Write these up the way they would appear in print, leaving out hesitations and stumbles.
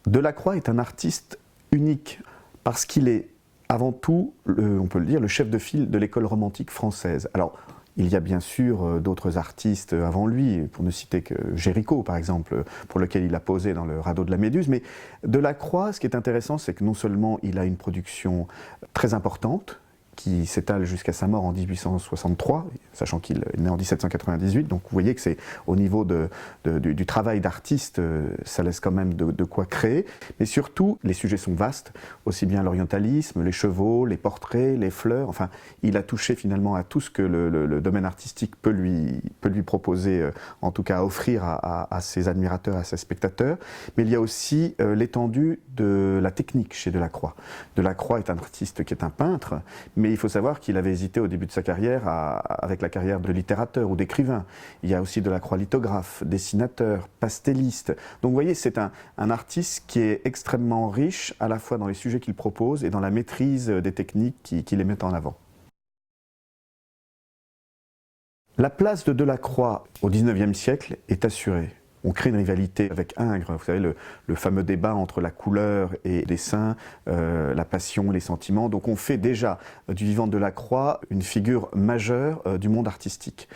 Delacroix est un artiste unique parce qu'il est avant tout, on peut le dire, le chef de file de l'école romantique française. Alors, il y a bien sûr d'autres artistes avant lui, pour ne citer que Géricault par exemple, pour lequel il a posé dans le radeau de la Méduse, mais Delacroix, ce qui est intéressant, c'est que non seulement il a une production très importante, qui s'étale jusqu'à sa mort en 1863, sachant qu'il est né en 1798, donc vous voyez que c'est au niveau du travail d'artiste, ça laisse quand même de quoi créer, mais surtout les sujets sont vastes, aussi bien l'orientalisme, les chevaux, les portraits, les fleurs, enfin il a touché finalement à tout ce que le domaine artistique peut lui proposer, en tout cas à offrir à ses admirateurs, à ses spectateurs, mais il y a aussi l'étendue de la technique chez Delacroix. Delacroix est un artiste qui est un peintre, mais il faut savoir qu'il avait hésité au début de sa carrière avec la carrière de littérateur ou d'écrivain. Il y a aussi Delacroix lithographe, dessinateur, pastelliste. Donc vous voyez, c'est un artiste qui est extrêmement riche à la fois dans les sujets qu'il propose et dans la maîtrise des techniques qui les mettent en avant. La place de Delacroix au XIXe siècle est assurée. On crée une rivalité avec Ingres, vous savez, le fameux débat entre la couleur et le dessin, la passion, les sentiments. Donc on fait déjà du vivant de Delacroix une figure majeure du monde artistique.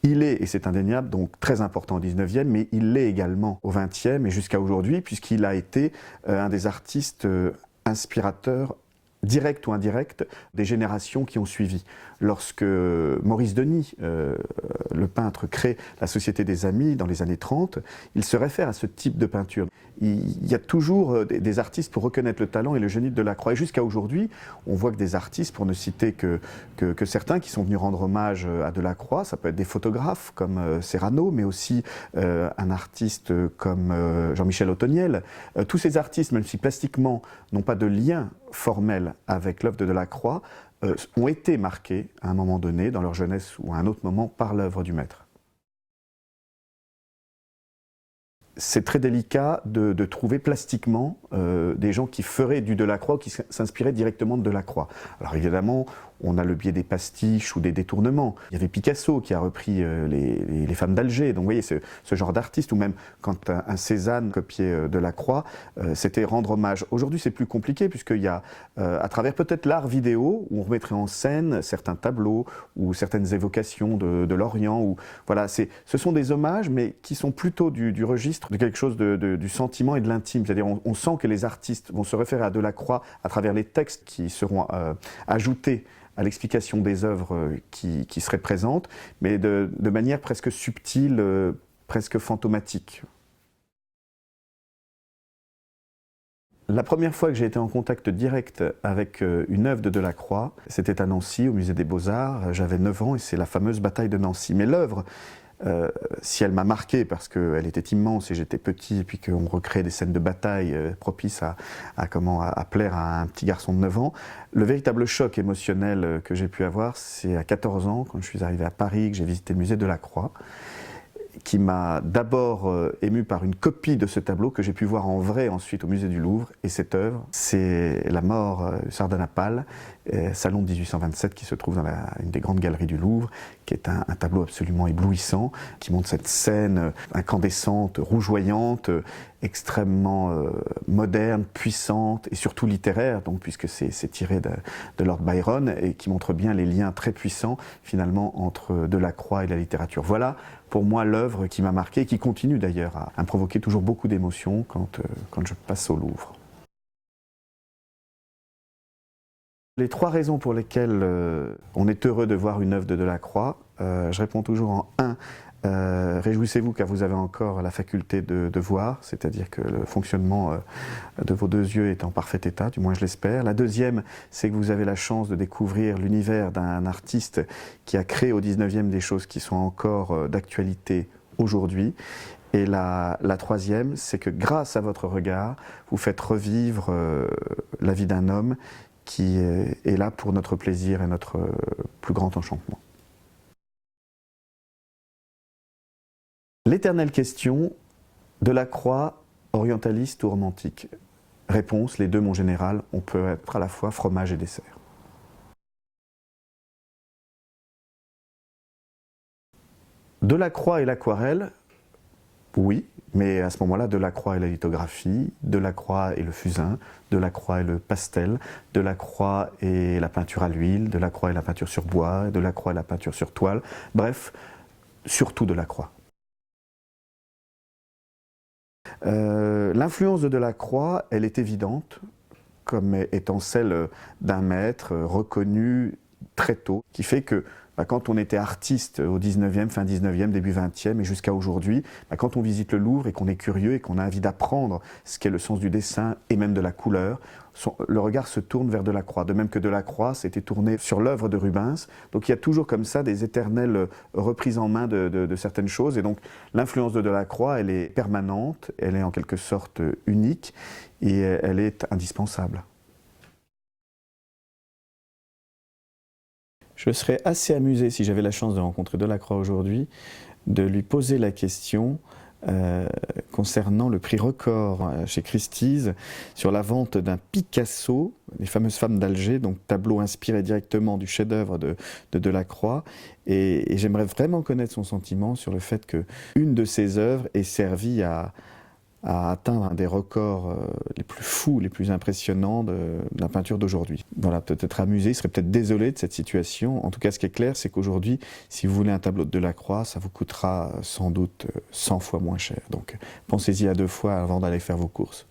Il est, et c'est indéniable, donc très important au XIXe, mais il l'est également au XXe et jusqu'à aujourd'hui, puisqu'il a été un des artistes inspirateurs direct ou indirect, des générations qui ont suivi. Lorsque Maurice Denis, le peintre, crée la Société des Amis dans les années 30, il se réfère à ce type de peinture. Il y a toujours des artistes pour reconnaître le talent et le génie de Delacroix. Et jusqu'à aujourd'hui, on voit que des artistes, pour ne citer que certains qui sont venus rendre hommage à Delacroix, ça peut être des photographes comme Serrano, mais aussi un artiste comme Jean-Michel Ottoniel. Tous ces artistes, même si plastiquement n'ont pas de lien formel avec l'œuvre de Delacroix, ont été marqués à un moment donné, dans leur jeunesse ou à un autre moment, par l'œuvre du maître. C'est très délicat de trouver plastiquement des gens qui feraient du Delacroix, qui s'inspiraient directement de Delacroix. Alors évidemment, on a le biais des pastiches ou des détournements. Il y avait Picasso qui a repris les femmes d'Alger. Donc vous voyez, ce genre d'artiste, ou même quand un Cézanne copiait Delacroix, c'était rendre hommage. Aujourd'hui, c'est plus compliqué, puisqu'il y a, à travers peut-être l'art vidéo, où on remettrait en scène certains tableaux, ou certaines évocations de l'Orient. Ou, voilà, ce sont des hommages, mais qui sont plutôt du registre de quelque chose du sentiment et de l'intime. C'est-à-dire, on sent que les artistes vont se référer à Delacroix à travers les textes qui seront ajoutés à l'explication des œuvres qui seraient présentes, mais de manière presque subtile, presque fantomatique. La première fois que j'ai été en contact direct avec une œuvre de Delacroix, c'était à Nancy, au musée des Beaux-Arts. J'avais 9 ans et c'est la fameuse bataille de Nancy. Mais l'œuvre, si elle m'a marqué parce qu'elle était immense et j'étais petit, et puis qu'on recréait des scènes de bataille propices à plaire à un petit garçon de 9 ans, le véritable choc émotionnel que j'ai pu avoir, c'est à 14 ans, quand je suis arrivé à Paris, que j'ai visité le musée Delacroix, qui m'a d'abord ému par une copie de ce tableau que j'ai pu voir en vrai ensuite au musée du Louvre. Et cette œuvre, c'est La mort du Sardanapale, salon de 1827, qui se trouve dans une des grandes galeries du Louvre, qui est un tableau absolument éblouissant, qui montre cette scène incandescente, rougeoyante, extrêmement moderne, puissante et surtout littéraire, donc, puisque c'est tiré de Lord Byron, et qui montre bien les liens très puissants finalement entre Delacroix et la littérature. Voilà pour moi l'œuvre qui m'a marqué et qui continue d'ailleurs à me provoquer toujours beaucoup d'émotions quand je passe au Louvre. Les 3 raisons pour lesquelles on est heureux de voir une œuvre de Delacroix, je réponds toujours en 1. Réjouissez-vous car vous avez encore la faculté de voir, c'est-à-dire que le fonctionnement de vos 2 yeux est en parfait état, du moins je l'espère. La deuxième, c'est que vous avez la chance de découvrir l'univers d'un artiste qui a créé au 19e des choses qui sont encore d'actualité aujourd'hui. Et la troisième, c'est que grâce à votre regard, vous faites revivre la vie d'un homme qui est là pour notre plaisir et notre plus grand enchantement. L'éternelle question, Delacroix, orientaliste ou romantique? Réponse, les deux mon général, on peut être à la fois fromage et dessert. Delacroix et l'aquarelle, oui, Mais à ce moment-là, Delacroix et la lithographie, Delacroix et le fusain, Delacroix et le pastel, Delacroix et la peinture à l'huile, Delacroix et la peinture sur bois, Delacroix et la peinture sur toile, bref, surtout Delacroix. L'influence de Delacroix, elle est évidente, comme étant celle d'un maître reconnu très tôt, qui fait que quand on était artiste au 19e, fin 19e, début 20e et jusqu'à aujourd'hui, quand on visite le Louvre et qu'on est curieux et qu'on a envie d'apprendre ce qu'est le sens du dessin et même de la couleur, le regard se tourne vers Delacroix. De même que Delacroix s'était tourné sur l'œuvre de Rubens. Donc il y a toujours comme ça des éternelles reprises en main de certaines choses. Et donc l'influence de Delacroix, elle est permanente, elle est en quelque sorte unique et elle est indispensable. Je serais assez amusé, si j'avais la chance de rencontrer Delacroix aujourd'hui, de lui poser la question concernant le prix record chez Christie's sur la vente d'un Picasso, les fameuses femmes d'Alger, donc tableau inspiré directement du chef-d'œuvre de Delacroix. Et j'aimerais vraiment connaître son sentiment sur le fait qu'une de ses œuvres ait servi à atteindre un des records les plus fous, les plus impressionnants de la peinture d'aujourd'hui. Voilà, peut-être amusé, il serait peut-être désolé de cette situation. En tout cas, ce qui est clair, c'est qu'aujourd'hui, si vous voulez un tableau de Delacroix, ça vous coûtera sans doute 100 fois moins cher. Donc, pensez-y à 2 fois avant d'aller faire vos courses.